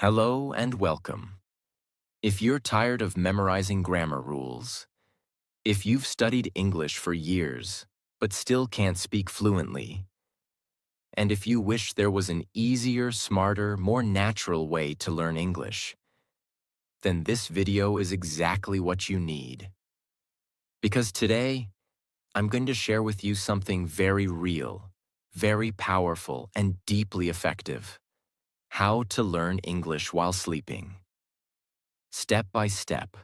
Hello and welcome. If you're tired of memorizing grammar rules, if you've studied English for years but still can't speak fluently, and if you wish there was an easier, smarter, more natural way to learn English, then this video is exactly what you need. Because today, I'm going to share with you something very real, very powerful, and deeply effective: how to learn English while sleeping. Step by step.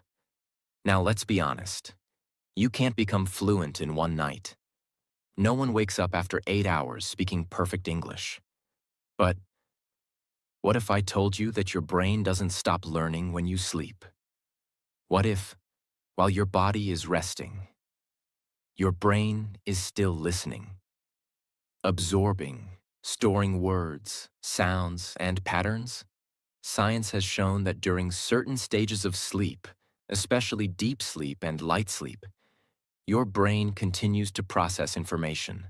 Now let's be honest. You can't become fluent in one night. No one wakes up after 8 hours speaking perfect English. But what if I told you that your brain doesn't stop learning when you sleep? What if, while your body is resting, your brain is still listening, absorbing, storing words, sounds, and patterns? Science has shown that during certain stages of sleep, especially deep sleep and light sleep, your brain continues to process information.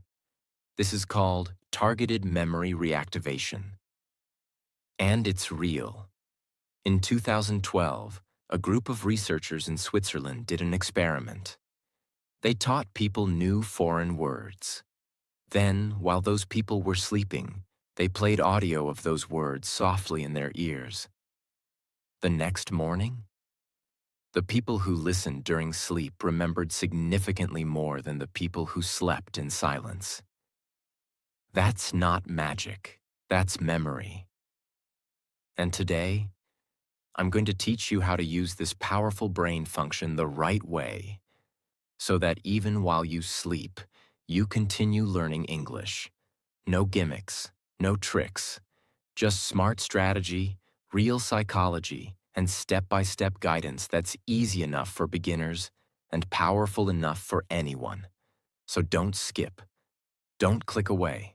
This is called targeted memory reactivation. And it's real. In 2012, a group of researchers in Switzerland did an experiment. They taught people new foreign words. Then, while those people were sleeping, they played audio of those words softly in their ears. The next morning, the people who listened during sleep remembered significantly more than the people who slept in silence. That's not magic. That's memory. And today, I'm going to teach you how to use this powerful brain function the right way so that even while you sleep, you continue learning English. No gimmicks, no tricks, just smart strategy, real psychology, and step-by-step guidance that's easy enough for beginners and powerful enough for anyone. So don't skip. Don't click away,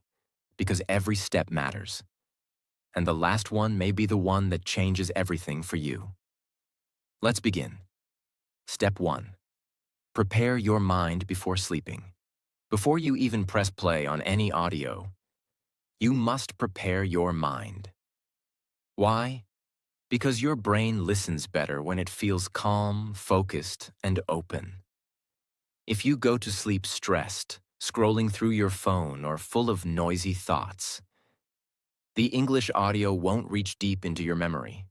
because every step matters. And the last one may be the one that changes everything for you. Let's begin. Step 1. Prepare your mind before sleeping. Before you even press play on any audio, you must prepare your mind. Why? Because your brain listens better when it feels calm, focused, and open. If you go to sleep stressed, scrolling through your phone, or full of noisy thoughts, the English audio won't reach deep into your memory.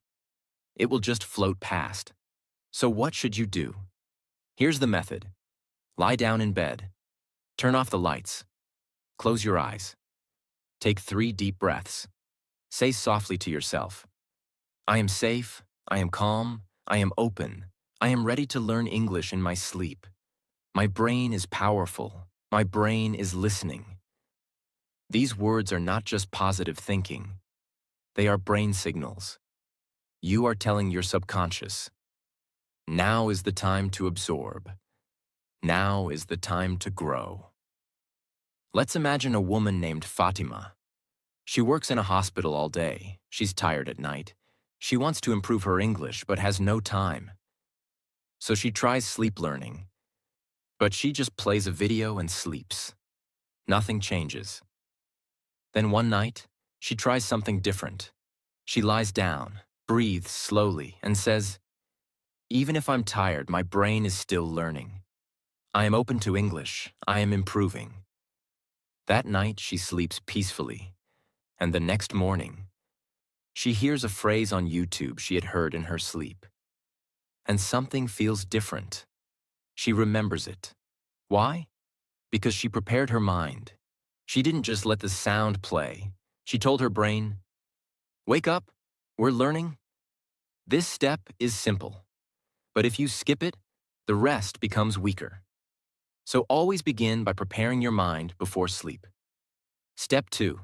It will just float past. So what should you do? Here's the method. Lie down in bed. Turn off the lights. Close your eyes. Take 3 deep breaths. Say softly to yourself, I am safe, I am calm, I am open, I am ready to learn English in my sleep. My brain is powerful. My brain is listening. These words are not just positive thinking. They are brain signals. You are telling your subconscious, now is the time to absorb. Now is the time to grow. Let's imagine a woman named Fatima. She works in a hospital all day. She's tired at night. She wants to improve her English but has no time. So she tries sleep learning. But she just plays a video and sleeps. Nothing changes. Then one night, she tries something different. She lies down, breathes slowly, and says, even if I'm tired, my brain is still learning. I am open to English. I am improving. That night, she sleeps peacefully. And the next morning, she hears a phrase on YouTube she had heard in her sleep. And something feels different. She remembers it. Why? Because she prepared her mind. She didn't just let the sound play. She told her brain, wake up, we're learning. This step is simple. But if you skip it, the rest becomes weaker. So always begin by preparing your mind before sleep. Step 2.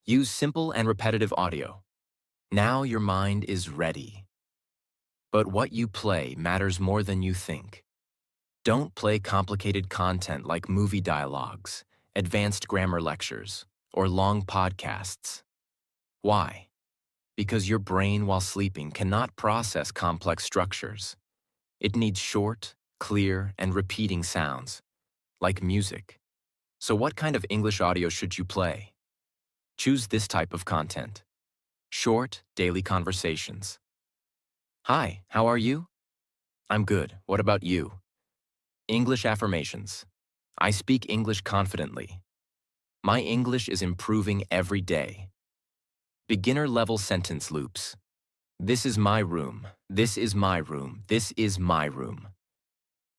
Use simple and repetitive audio. Now your mind is ready. But what you play matters more than you think. Don't play complicated content like movie dialogues, advanced grammar lectures, or long podcasts. Why? Because your brain while sleeping cannot process complex structures. It needs short, clear, and repeating sounds, like music. So what kind of English audio should you play? Choose this type of content. Short, daily conversations. Hi, how are you? I'm good. What about you? English affirmations. I speak English confidently. My English is improving every day. Beginner-level sentence loops. This is my room. This is my room. This is my room.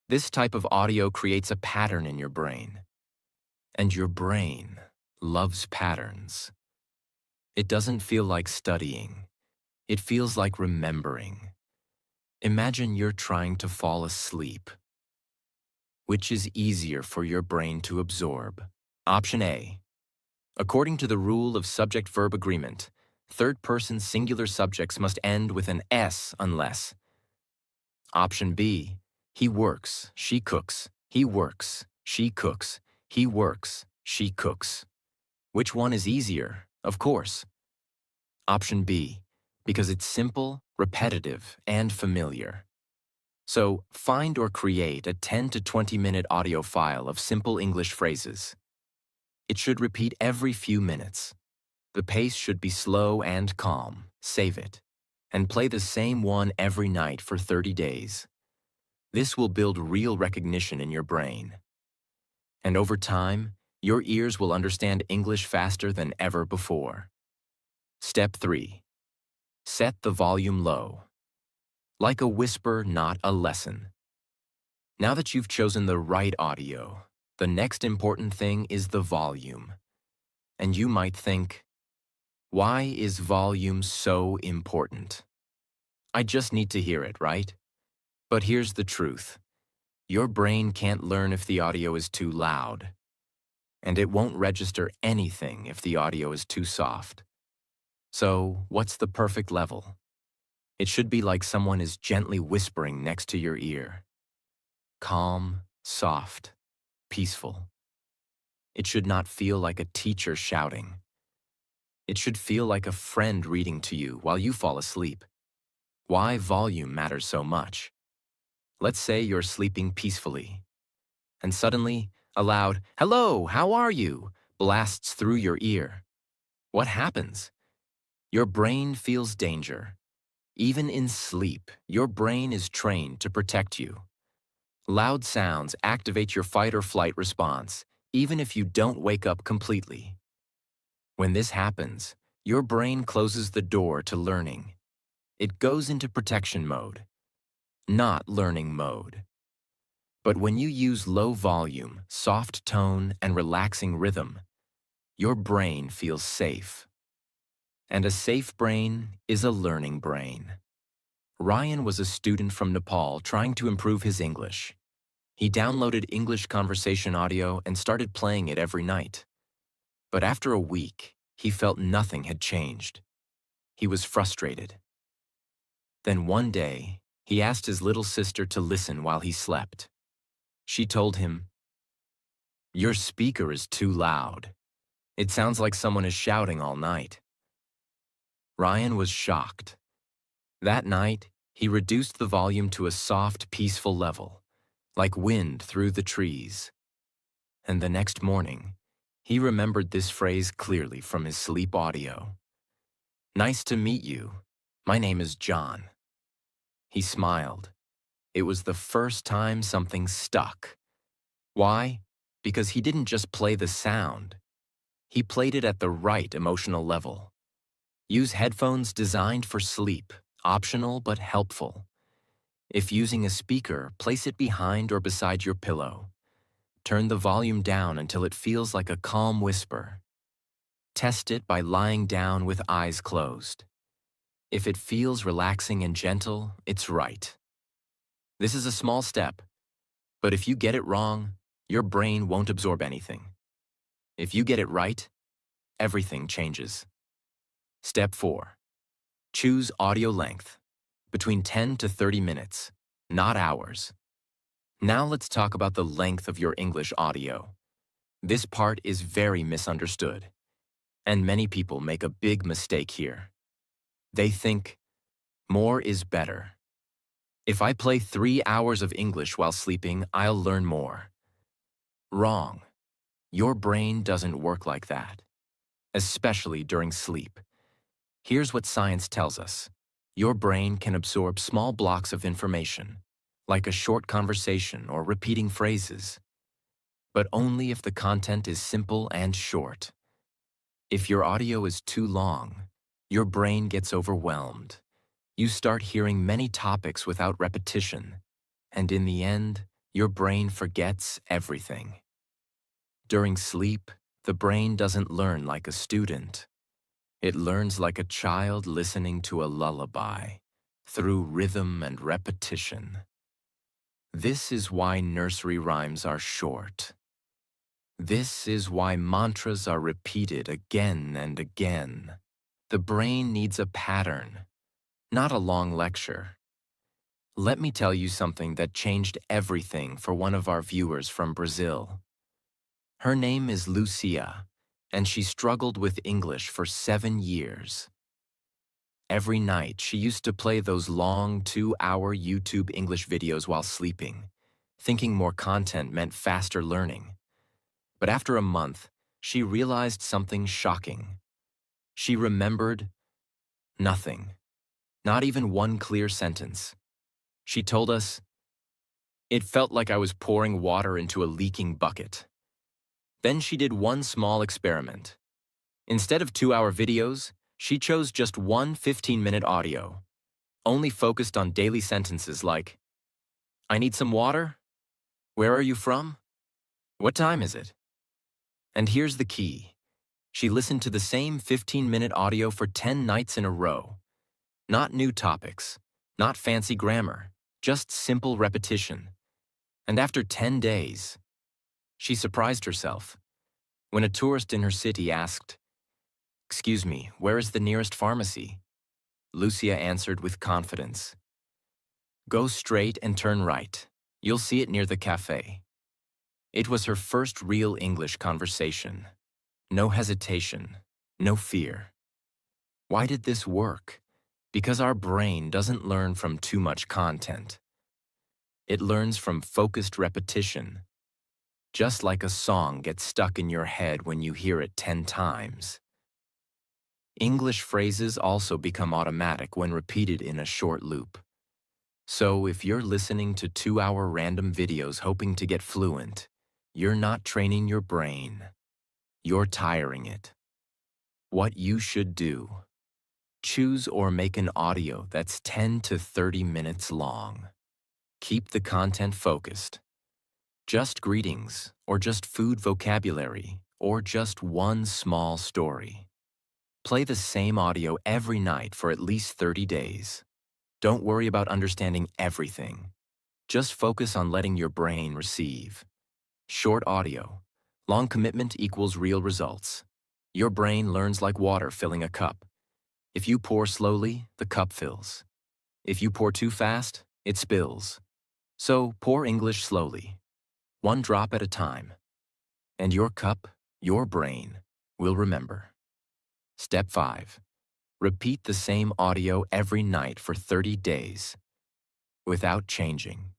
This type of audio creates a pattern in your brain. And your brain loves patterns. It doesn't feel like studying. It feels like remembering. Imagine you're trying to fall asleep. Which is easier for your brain to absorb? Option A. According to the rule of subject-verb agreement, third-person singular subjects must end with an S unless. Option B. He works, she cooks. He works, she cooks. He works, she cooks. Which one is easier? Of course. Option B. Because it's simple, repetitive, and familiar. So, find or create a 10 to 20-minute audio file of simple English phrases. It should repeat every few minutes. The pace should be slow and calm. Save it. And play the same one every night for 30 days. This will build real recognition in your brain. And over time, your ears will understand English faster than ever before. Step 3. Set the volume low. Like a whisper, not a lesson. Now that you've chosen the right audio, the next important thing is the volume. And you might think, why is volume so important? I just need to hear it, right? But here's the truth. Your brain can't learn if the audio is too loud. And it won't register anything if the audio is too soft. So, what's the perfect level? It should be like someone is gently whispering next to your ear. Calm, soft, peaceful. It should not feel like a teacher shouting. It should feel like a friend reading to you while you fall asleep. Why volume matters so much. Let's say you're sleeping peacefully, and suddenly, a loud, "Hello, how are you?" blasts through your ear. What happens? Your brain feels danger. Even in sleep, your brain is trained to protect you. Loud sounds activate your fight or flight response, even if you don't wake up completely. When this happens, your brain closes the door to learning. It goes into protection mode, not learning mode. But when you use low volume, soft tone, and relaxing rhythm, your brain feels safe. And a safe brain is a learning brain. Ryan was a student from Nepal trying to improve his English. He downloaded English conversation audio and started playing it every night. But after a week, he felt nothing had changed. He was frustrated. Then one day, he asked his little sister to listen while he slept. She told him, "Your speaker is too loud. It sounds like someone is shouting all night." Ryan was shocked. That night, he reduced the volume to a soft, peaceful level, like wind through the trees. And the next morning, he remembered this phrase clearly from his sleep audio. "Nice to meet you. My name is John." He smiled. It was the first time something stuck. Why? Because he didn't just play the sound. He played it at the right emotional level. Use headphones designed for sleep, optional but helpful. If using a speaker, place it behind or beside your pillow. Turn the volume down until it feels like a calm whisper. Test it by lying down with eyes closed. If it feels relaxing and gentle, it's right. This is a small step, but if you get it wrong, your brain won't absorb anything. If you get it right, everything changes. Step 4. Choose audio length, between 10 to 30 minutes, not hours. Now let's talk about the length of your English audio. This part is very misunderstood, and many people make a big mistake here. They think, more is better. If I play 3 hours of English while sleeping, I'll learn more. Wrong. Your brain doesn't work like that, especially during sleep. Here's what science tells us. Your brain can absorb small blocks of information, like a short conversation or repeating phrases, but only if the content is simple and short. If your audio is too long, your brain gets overwhelmed. You start hearing many topics without repetition, and in the end, your brain forgets everything. During sleep, the brain doesn't learn like a student. It learns like a child listening to a lullaby, through rhythm and repetition. This is why nursery rhymes are short. This is why mantras are repeated again and again. The brain needs a pattern, not a long lecture. Let me tell you something that changed everything for one of our viewers from Brazil. Her name is Lucia, and she struggled with English for 7 years. Every night, she used to play those long 2-hour YouTube English videos while sleeping, thinking more content meant faster learning. But after a month, she realized something shocking. She remembered nothing, not even one clear sentence. She told us, "It felt like I was pouring water into a leaking bucket." Then she did one small experiment. Instead of 2-hour videos, she chose just one 15-minute audio, only focused on daily sentences like, "I need some water? Where are you from? What time is it?" And here's the key. She listened to the same 15-minute audio for 10 nights in a row. Not new topics, not fancy grammar, just simple repetition. And after 10 days, she surprised herself. When a tourist in her city asked, "Excuse me, where is the nearest pharmacy?" Lucia answered with confidence, "Go straight and turn right. You'll see it near the cafe." It was her first real English conversation. No hesitation, no fear. Why did this work? Because our brain doesn't learn from too much content. It learns from focused repetition. Just like a song gets stuck in your head when you hear it 10 times. English phrases also become automatic when repeated in a short loop. So if you're listening to 2-hour random videos hoping to get fluent, you're not training your brain. You're tiring it. What you should do: choose or make an audio that's 10 to 30 minutes long. Keep the content focused. Just greetings, or just food vocabulary, or just one small story. Play the same audio every night for at least 30 days. Don't worry about understanding everything. Just focus on letting your brain receive. Short audio. Long commitment equals real results. Your brain learns like water filling a cup. If you pour slowly, the cup fills. If you pour too fast, it spills. So pour English slowly, one drop at a time. And your cup, your brain, will remember. Step 5. Repeat the same audio every night for 30 days, without changing.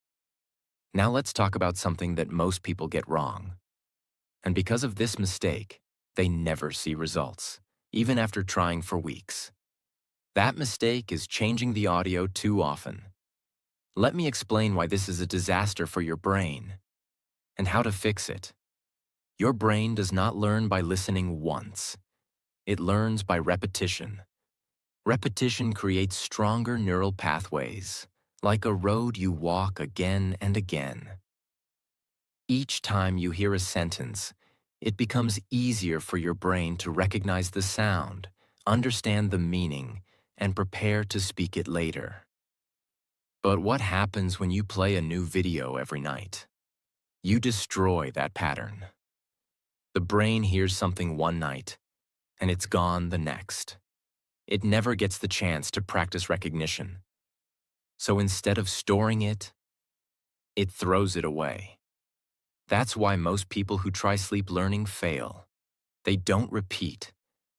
Now let's talk about something that most people get wrong. And because of this mistake, they never see results, even after trying for weeks. That mistake is changing the audio too often. Let me explain why this is a disaster for your brain and how to fix it. Your brain does not learn by listening once. It learns by repetition. Repetition creates stronger neural pathways, like a road you walk again and again. Each time you hear a sentence, it becomes easier for your brain to recognize the sound, understand the meaning, and prepare to speak it later. But what happens when you play a new video every night? You destroy that pattern. The brain hears something one night, and it's gone the next. It never gets the chance to practice recognition. So instead of storing it, it throws it away. That's why most people who try sleep learning fail. They don't repeat.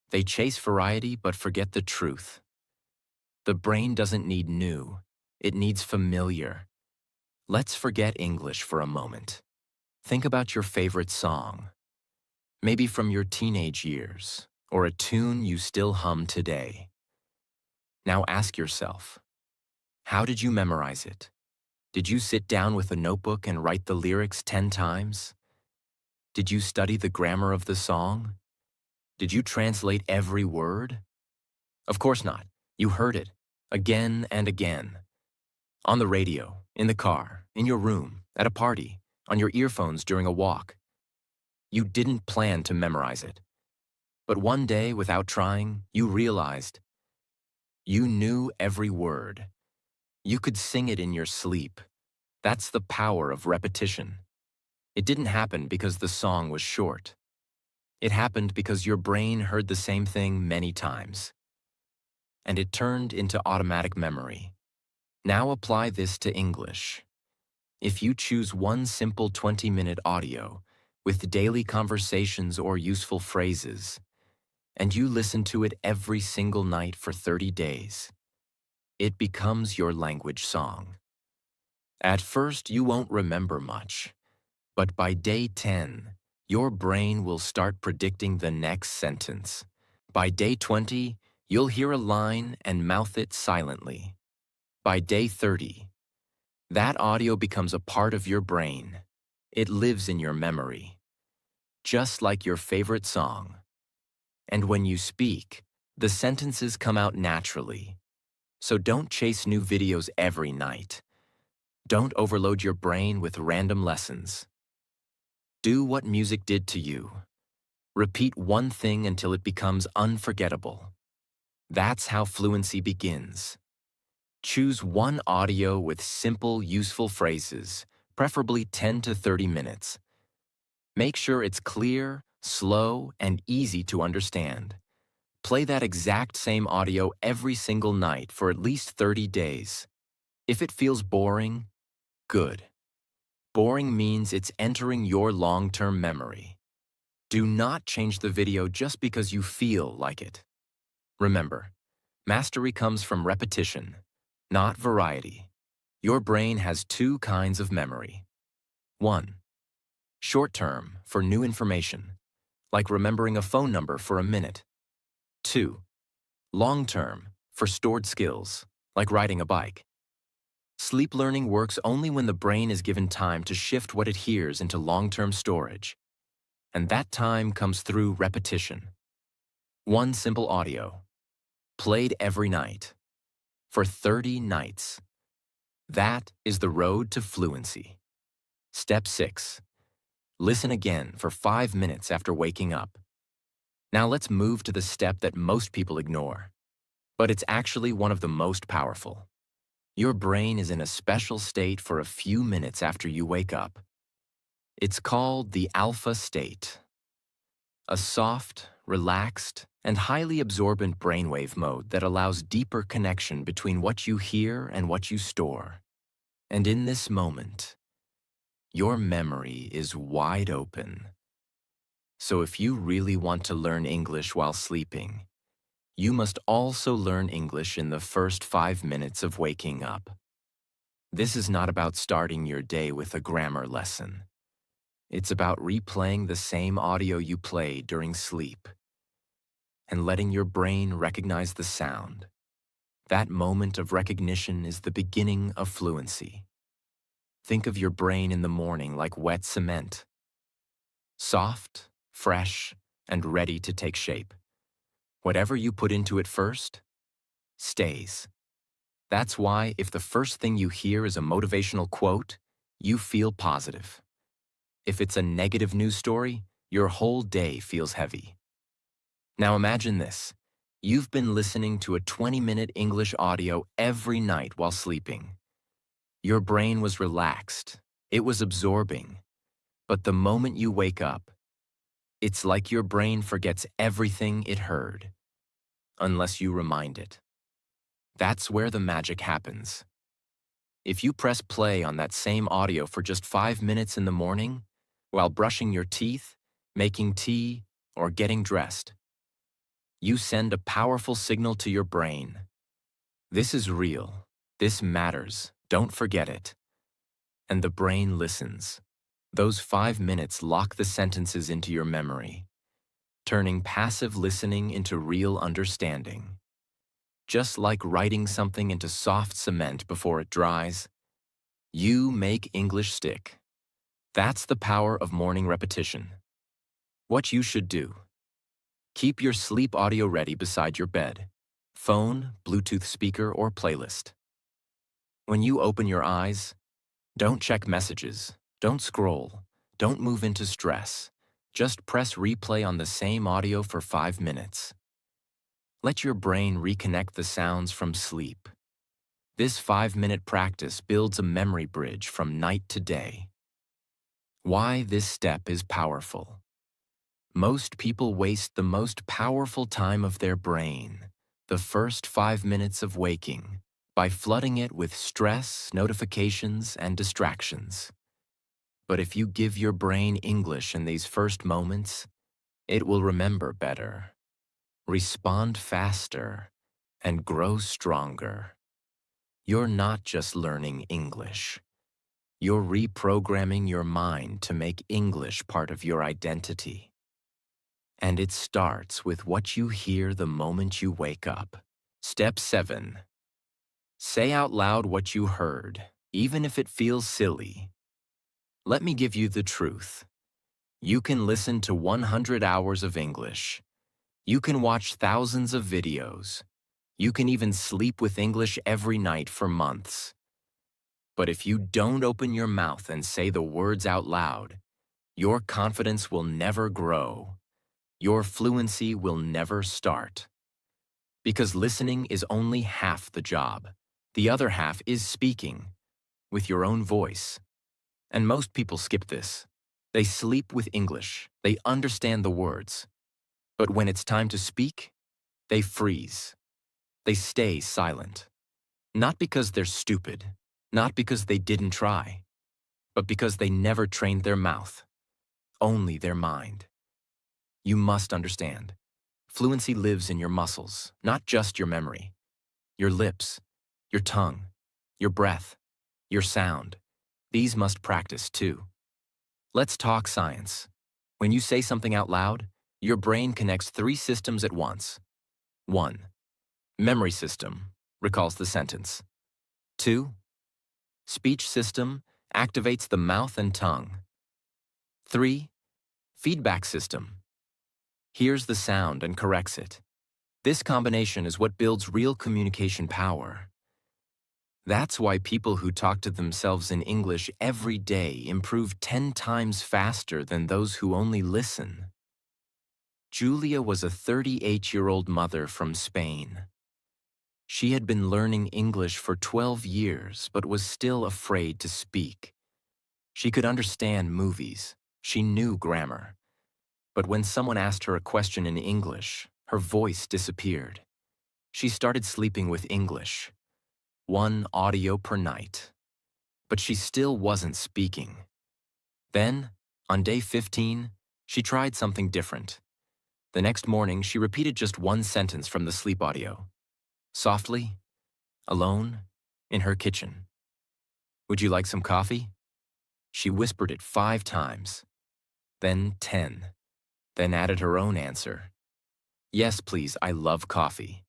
They chase variety but forget the truth. The brain doesn't need new. It needs familiar. Let's forget English for a moment. Think about your favorite song. Maybe from your teenage years, or a tune you still hum today. Now ask yourself, how did you memorize it? Did you sit down with a notebook and write the lyrics 10 times? Did you study the grammar of the song? Did you translate every word? Of course not. You heard it again and again. On the radio, in the car, in your room, at a party, on your earphones during a walk. You didn't plan to memorize it. But one day, without trying, you realized you knew every word. You could sing it in your sleep. That's the power of repetition. It didn't happen because the song was short. It happened because your brain heard the same thing many times. And it turned into automatic memory. Now apply this to English. If you choose one simple 20-minute audio with daily conversations or useful phrases, and you listen to it every single night for 30 days, it becomes your language song. At first, you won't remember much, but by day 10, your brain will start predicting the next sentence. By day 20, you'll hear a line and mouth it silently. By day 30, that audio becomes a part of your brain. It lives in your memory, just like your favorite song. And when you speak, the sentences come out naturally. So don't chase new videos every night. Don't overload your brain with random lessons. Do what music did to you. Repeat one thing until it becomes unforgettable. That's how fluency begins. Choose one audio with simple, useful phrases, preferably 10 to 30 minutes. Make sure it's clear, slow, and easy to understand. Play that exact same audio every single night for at least 30 days. If it feels boring, good. Boring means it's entering your long-term memory. Do not change the video just because you feel like it. Remember, mastery comes from repetition, not variety. Your brain has two kinds of memory. 1. Short-term, for new information, like remembering a phone number for a minute. 2. Long-term, for stored skills, like riding a bike. Sleep learning works only when the brain is given time to shift what it hears into long-term storage. And that time comes through repetition. One simple audio, played every night, for 30 nights. That is the road to fluency. Step 6. Listen again for 5 minutes after waking up. Now let's move to the step that most people ignore, but it's actually one of the most powerful. Your brain is in a special state for a few minutes after you wake up. It's called the alpha state. A soft, relaxed, and highly absorbent brainwave mode that allows deeper connection between what you hear and what you store. And in this moment, your memory is wide open. So if you really want to learn English while sleeping, you must also learn English in the first 5 minutes of waking up. This is not about starting your day with a grammar lesson. It's about replaying the same audio you played during sleep and letting your brain recognize the sound. That moment of recognition is the beginning of fluency. Think of your brain in the morning like wet cement. Soft, fresh, and ready to take shape. Whatever you put into it first, stays. That's why if the first thing you hear is a motivational quote, you feel positive. If it's a negative news story, your whole day feels heavy. Now imagine this. You've been listening to a 20-minute English audio every night while sleeping. Your brain was relaxed. It was absorbing. But the moment you wake up, it's like your brain forgets everything it heard, unless you remind it. That's where the magic happens. If you press play on that same audio for just 5 minutes in the morning, while brushing your teeth, making tea, or getting dressed, you send a powerful signal to your brain. This is real. This matters. Don't forget it. And the brain listens. Those 5 minutes lock the sentences into your memory, turning passive listening into real understanding. Just like writing something into soft cement before it dries, you make English stick. That's the power of morning repetition. What you should do: keep your sleep audio ready beside your bed, phone, Bluetooth speaker, or playlist. When you open your eyes, don't check messages, don't scroll, don't move into stress. Just press replay on the same audio for 5 minutes. Let your brain reconnect the sounds from sleep. This 5-minute practice builds a memory bridge from night to day. Why this step is powerful. Most people waste the most powerful time of their brain, the first 5 minutes of waking, by flooding it with stress, notifications, and distractions. But if you give your brain English in these first moments, it will remember better, respond faster, and grow stronger. You're not just learning English. You're reprogramming your mind to make English part of your identity. And it starts with what you hear the moment you wake up. Step 7. Say out loud what you heard, even if it feels silly. Let me give you the truth. You can listen to 100 hours of English. You can watch thousands of videos. You can even sleep with English every night for months. But if you don't open your mouth and say the words out loud, your confidence will never grow. Your fluency will never start. Because listening is only half the job. The other half is speaking, with your own voice. And most people skip this. They sleep with English. They understand the words. But when it's time to speak, they freeze. They stay silent. Not because they're stupid, not because they didn't try, but because they never trained their mouth, only their mind. You must understand. Fluency lives in your muscles, not just your memory. Your lips, your tongue, your breath, your sound. These must practice too. Let's talk science. When you say something out loud, your brain connects 3 systems at once. 1. Memory system recalls the sentence. 2. Speech system activates the mouth and tongue. 3. Feedback system hears the sound and corrects it. This combination is what builds real communication power. That's why people who talk to themselves in English every day improve 10 times faster than those who only listen. Julia was a 38-year-old mother from Spain. She had been learning English for 12 years but was still afraid to speak. She could understand movies. She knew grammar. But when someone asked her a question in English, her voice disappeared. She started sleeping with English, 1 audio per night. But she still wasn't speaking. Then, on day 15, she tried something different. The next morning, she repeated just 1 sentence from the sleep audio. Softly, alone, in her kitchen. Would you like some coffee? She whispered it 5 times, then 10, then added her own answer. Yes, please, I love coffee.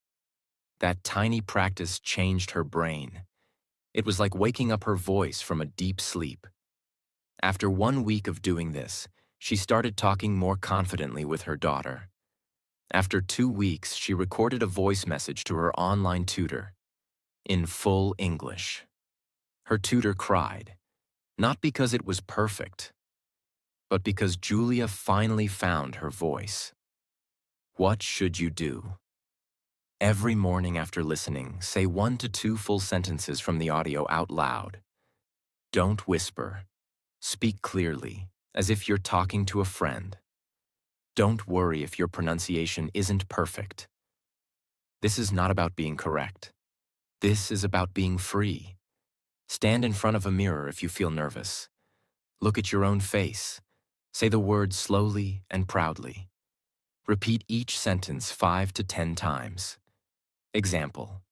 That tiny practice changed her brain. It was like waking up her voice from a deep sleep. After 1 week of doing this, she started talking more confidently with her daughter. After 2 weeks, she recorded a voice message to her online tutor in full English. Her tutor cried, not because it was perfect, but because Julia finally found her voice. What should you do? Every morning after listening, say 1 to 2 full sentences from the audio out loud. Don't whisper. Speak clearly, as if you're talking to a friend. Don't worry if your pronunciation isn't perfect. This is not about being correct. This is about being free. Stand in front of a mirror if you feel nervous. Look at your own face. Say the words slowly and proudly. Repeat each sentence 5 to 10 times. Example: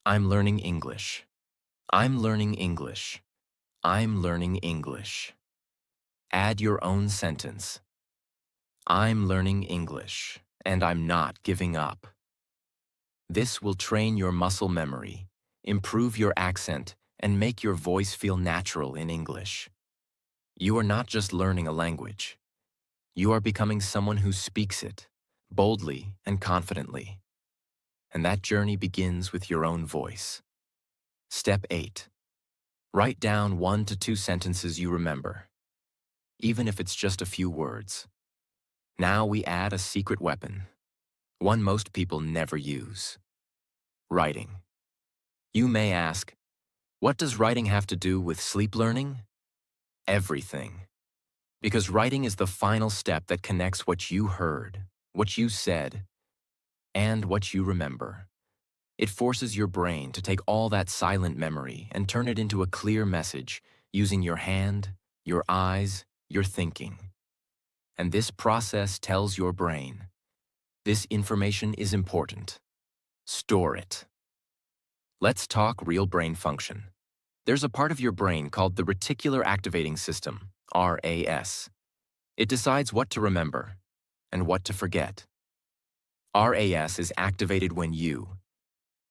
I'm learning English. I'm learning English. I'm learning English. Add your own sentence. I'm learning English, and I'm not giving up. This will train your muscle memory, improve your accent, and make your voice feel natural in English. You are not just learning a language. You are becoming someone who speaks it, boldly and confidently. And that journey begins with your own voice. Step 8. Write down 1 to 2 sentences you remember, even if it's just a few words. Now we add a secret weapon, one most people never use: writing. You may ask, what does writing have to do with sleep learning? Everything. Because writing is the final step that connects what you heard, what you said, and what you remember. It forces your brain to take all that silent memory and turn it into a clear message using your hand, your eyes, your thinking. And this process tells your brain, this information is important. Store it. Let's talk real brain function. There's a part of your brain called the reticular activating system, RAS. It decides what to remember and what to forget. RAS is activated when you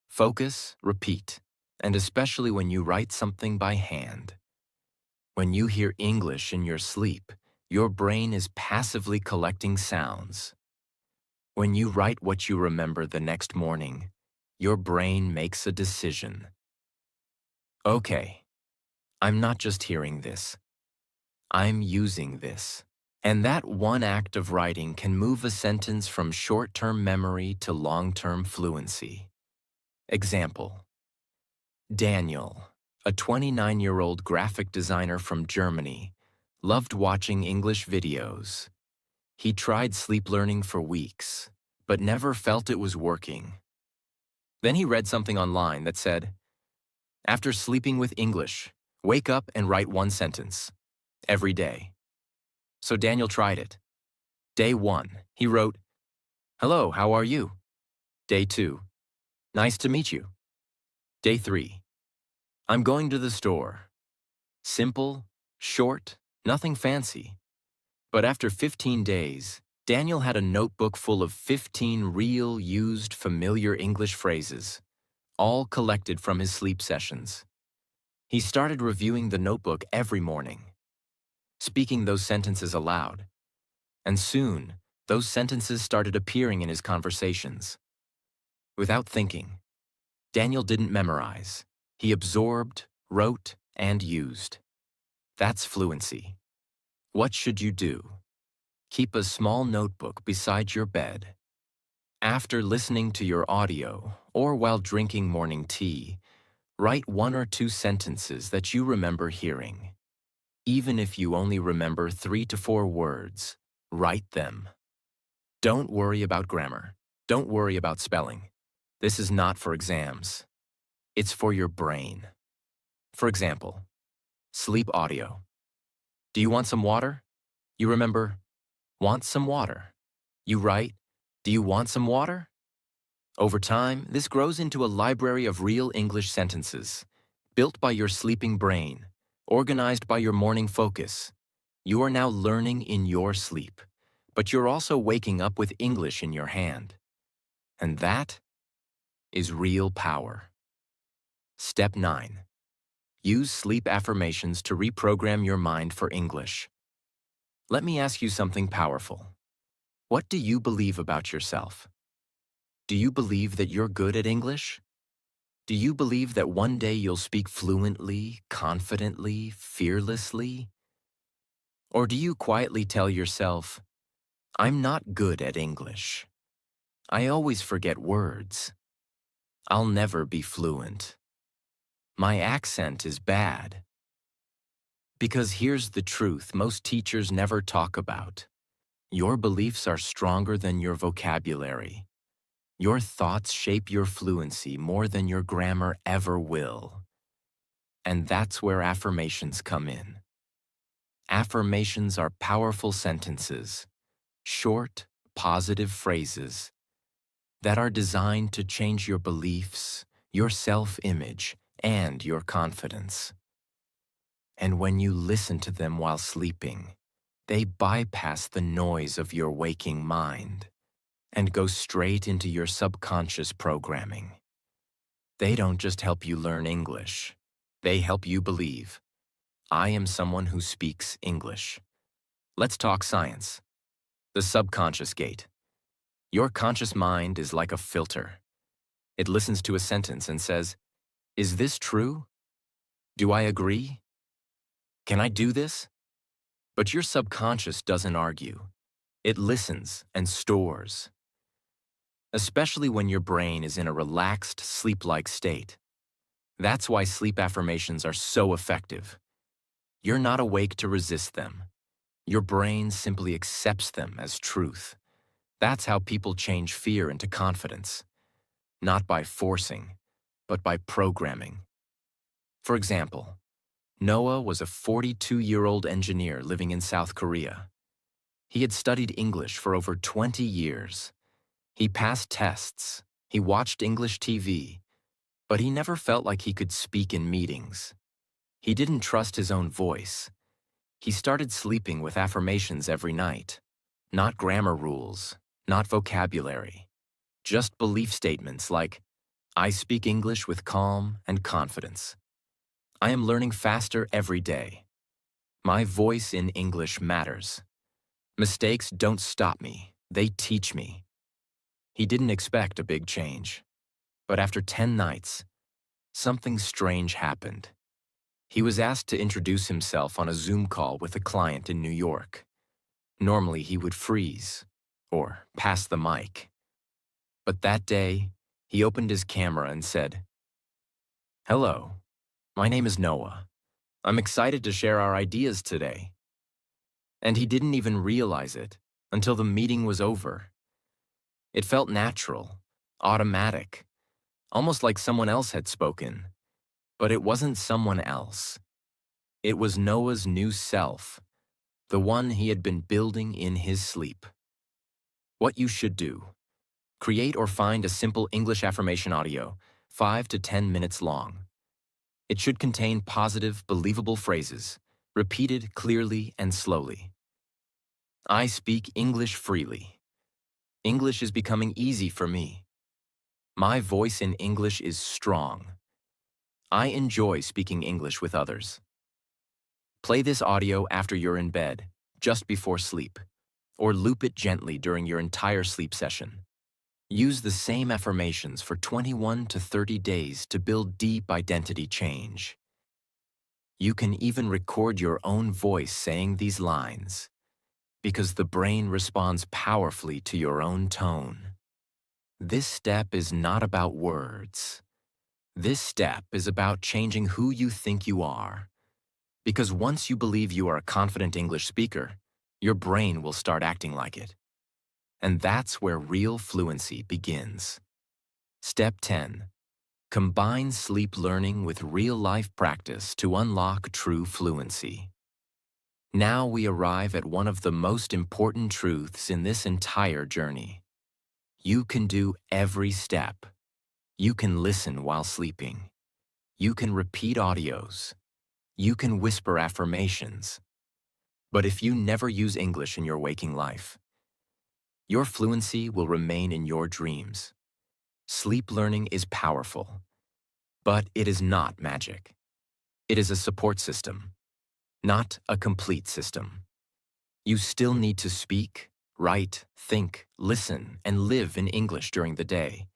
focus, repeat, and especially when you write something by hand. When you hear English in your sleep, your brain is passively collecting sounds. When you write what you remember the next morning, your brain makes a decision. Okay, I'm not just hearing this. I'm using this. And that one act of writing can move a sentence from short-term memory to long-term fluency. Example: Daniel, a 29-year-old graphic designer from Germany, loved watching English videos. He tried sleep learning for weeks, but never felt it was working. Then he read something online that said, after sleeping with English, wake up and write 1 sentence every day. So Daniel tried it. Day 1, he wrote, "Hello, how are you?" Day 2, "Nice to meet you." Day 3, "I'm going to the store." Simple, short, nothing fancy. But after 15 days, Daniel had a notebook full of 15 real, used, familiar English phrases, all collected from his sleep sessions. He started reviewing the notebook every morning, speaking those sentences aloud. And soon, those sentences started appearing in his conversations. Without thinking, Daniel didn't memorize. He absorbed, wrote, and used. That's fluency. What should you do? Keep a small notebook beside your bed. After listening to your audio, or while drinking morning tea, write 1 or 2 sentences that you remember hearing. Even if you only remember 3 to 4 words, write them. Don't worry about grammar. Don't worry about spelling. This is not for exams. It's for your brain. For example, sleep audio. Do you want some water? You remember, want some water. You write, do you want some water? Over time, this grows into a library of real English sentences, built by your sleeping brain, organized by your morning focus. You are now learning in your sleep, but you're also waking up with English in your hand. And that is real power. Step 9. Use sleep affirmations to reprogram your mind for English. Let me ask you something powerful. What do you believe about yourself? Do you believe that you're good at English? Do you believe that one day you'll speak fluently, confidently, fearlessly? Or do you quietly tell yourself, I'm not good at English. I always forget words. I'll never be fluent. My accent is bad. Because here's the truth most teachers never talk about. Your beliefs are stronger than your vocabulary. Your thoughts shape your fluency more than your grammar ever will. And that's where affirmations come in. Affirmations are powerful sentences, short, positive phrases that are designed to change your beliefs, your self-image, and your confidence. And when you listen to them while sleeping, they bypass the noise of your waking mind. and go straight into your subconscious programming. They don't just help you learn English. They help you believe, I am someone who speaks English. Let's talk science. The subconscious gate. Your conscious mind is like a filter. It listens to a sentence and says, is this true? Do I agree? Can I do this? But your subconscious doesn't argue. It listens and stores. Especially when your brain is in a relaxed, sleep-like state. That's why sleep affirmations are so effective. You're not awake to resist them. Your brain simply accepts them as truth. That's how people change fear into confidence. Not by forcing, but by programming. For example, Noah was a 42-year-old engineer living in South Korea. He had studied English for over 20 years. He passed tests, he watched English TV, but he never felt like he could speak in meetings. He didn't trust his own voice. He started sleeping with affirmations every night. Not grammar rules, not vocabulary, just belief statements like, I speak English with calm and confidence. I am learning faster every day. My voice in English matters. Mistakes don't stop me, they teach me. He didn't expect a big change. But after 10 nights, something strange happened. He was asked to introduce himself on a Zoom call with a client in New York. Normally he would freeze or pass the mic. But that day, he opened his camera and said, hello, my name is Noah. I'm excited to share our ideas today. And he didn't even realize it until the meeting was over. It felt natural, automatic, almost like someone else had spoken. But it wasn't someone else. It was Noah's new self, the one he had been building in his sleep. What you should do: create or find a simple English affirmation audio, 5 to 10 minutes long. It should contain positive, believable phrases, repeated clearly and slowly. I speak English freely. English is becoming easy for me. My voice in English is strong. I enjoy speaking English with others. Play this audio after you're in bed, just before sleep, or loop it gently during your entire sleep session. Use the same affirmations for 21 to 30 days to build deep identity change. You can even record your own voice saying these lines, because the brain responds powerfully to your own tone. This step is not about words. This step is about changing who you think you are. Because once you believe you are a confident English speaker, your brain will start acting like it. And that's where real fluency begins. Step 10. Combine sleep learning with real-life practice to unlock true fluency. Now we arrive at one of the most important truths in this entire journey. You can do every step. You can listen while sleeping. You can repeat audios. You can whisper affirmations. But if you never use English in your waking life, your fluency will remain in your dreams. Sleep learning is powerful, but it is not magic. It is a support system, not a complete system. You still need to speak, write, think, listen, and live in English during the day.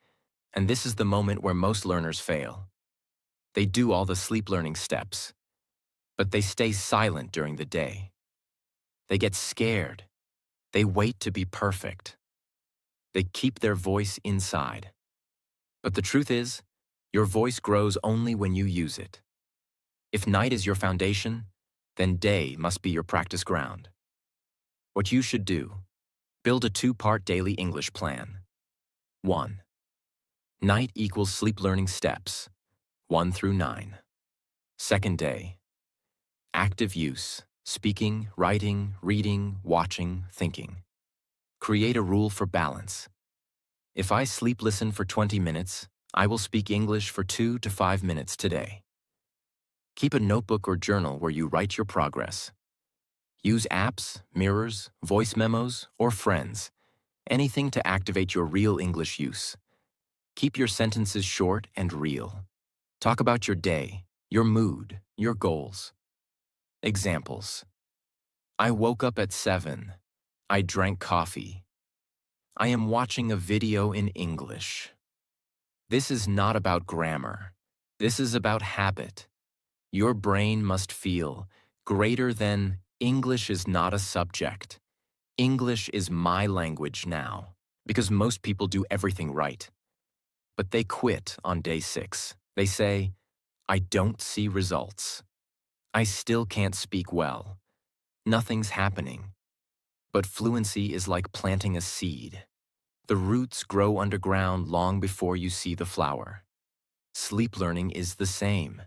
And this is the moment where most learners fail. They do all the sleep learning steps, but they stay silent during the day. They get scared. They wait to be perfect. They keep their voice inside. But the truth is, your voice grows only when you use it. If night is your foundation, then day must be your practice ground. What you should do: build a 2-part daily English plan. 1. Night equals sleep learning steps, 1 through 9. Second day: active use, speaking, writing, reading, watching, thinking. Create a rule for balance. If I sleep listen for 20 minutes, I will speak English for 2 to 5 minutes today. Keep a notebook or journal where you write your progress. Use apps, mirrors, voice memos, or friends, Anything to activate your real English use. Keep your sentences short and real. Talk about your day, your mood, your goals. Examples. I woke up at 7. I drank coffee. I am watching a video in English. This is not about grammar. This is about habit. Your brain must feel greater than English is not a subject. English is my language now, because most people do everything right. But they quit on day 6. They say, I don't see results. I still can't speak well. Nothing's happening. But fluency is like planting a seed. The roots grow underground long before you see the flower. Sleep learning is the same.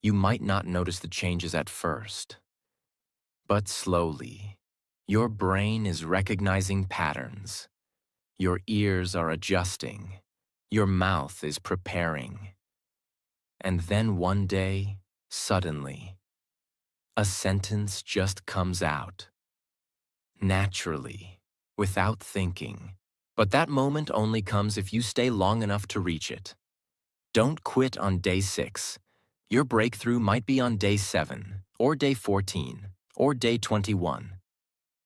You might not notice the changes at first. But slowly, your brain is recognizing patterns. Your ears are adjusting. Your mouth is preparing. And then one day, suddenly, a sentence just comes out. Naturally, without thinking. But that moment only comes if you stay long enough to reach it. Don't quit on day 6. Your breakthrough might be on day 7, or day 14, or day 21.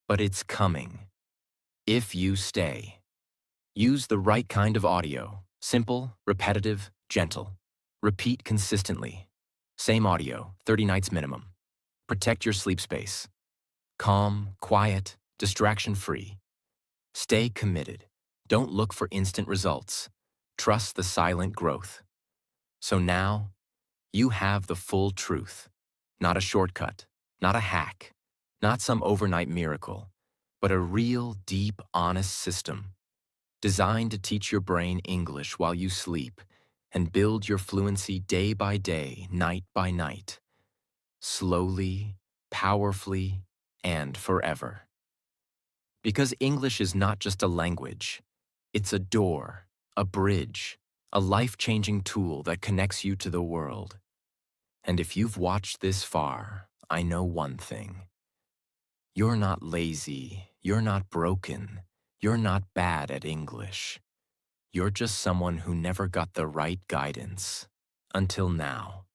But it's coming. If you stay. Use the right kind of audio. Simple, repetitive, gentle. Repeat consistently. Same audio, 30 nights minimum. Protect your sleep space. Calm, quiet, distraction-free. Stay committed. Don't look for instant results. Trust the silent growth. So now, you have the full truth. Not a shortcut, not a hack, not some overnight miracle, but a real, deep, honest system designed to teach your brain English while you sleep and build your fluency day by day, night by night, slowly, powerfully, and forever. Because English is not just a language, it's a door, a bridge, a life-changing tool that connects you to the world. And if you've watched this far, I know one thing. You're not lazy, you're not broken, you're not bad at English. You're just someone who never got the right guidance, until now.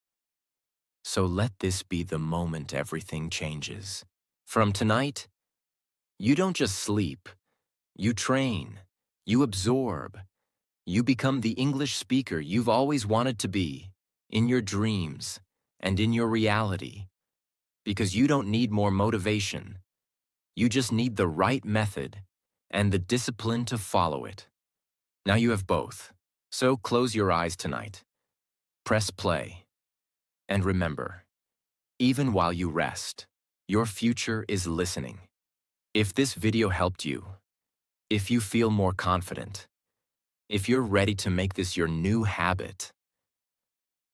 So let this be the moment everything changes. From tonight, you don't just sleep, you train, you absorb, you become the English speaker you've always wanted to be, in your dreams and in your reality. Because you don't need more motivation. You just need the right method and the discipline to follow it. Now you have both. So close your eyes tonight. Press play. And remember, even while you rest, your future is listening. If this video helped you, if you feel more confident, if you're ready to make this your new habit,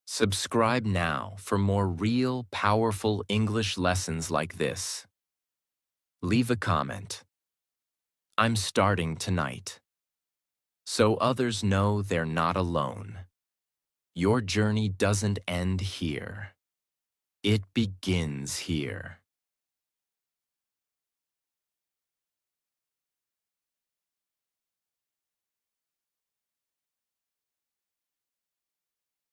subscribe now for more real, powerful English lessons like this. Leave a comment. I'm starting tonight. So others know they're not alone. Your journey doesn't end here. It begins here.